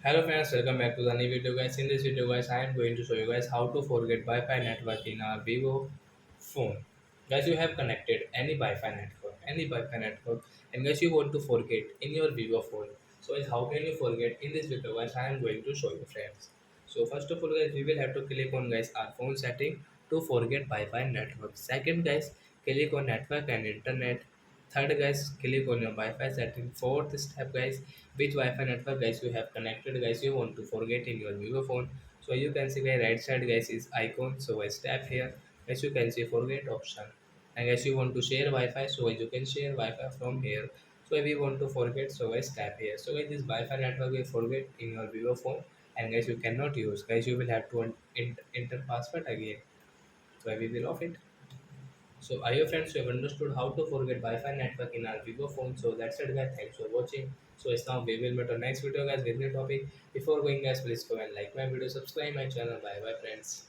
Hello friends, welcome back to the new video guys. In this video guys, I am going to show you guys how to forget Wi-Fi network in our Vivo phone. Guys, you have connected any Wi-Fi network, and guys, you want to forget in your Vivo phone. So guys, how can you forget? In this video guys, I am going to show you friends. So first of all guys, we will have to click on guys our phone setting to forget Wi-Fi network. Second guys, click on network and internet. Third guys, click on your Wi-Fi setting. Fourth step guys, which Wi-Fi network guys you have connected guys you want to forget in your Vivo phone. So you can see guys right side guys is icon. So guys tap here. Guys you can see forget option. And guys you want to share Wi-Fi, so guys you can share Wi-Fi from here. So if you want to forget, so guys tap here. So guys this Wi-Fi network will forget in your Vivo phone, and guys you cannot use. Guys you will have to enter password again. So we will off it. So are your friends who have understood how to forget Wi-Fi network in our Vivo phone? So that's it guys. Thanks for watching. So it's now we will meet on next video guys with new topic. Before going guys, please go and like my video, subscribe my channel. Bye bye friends.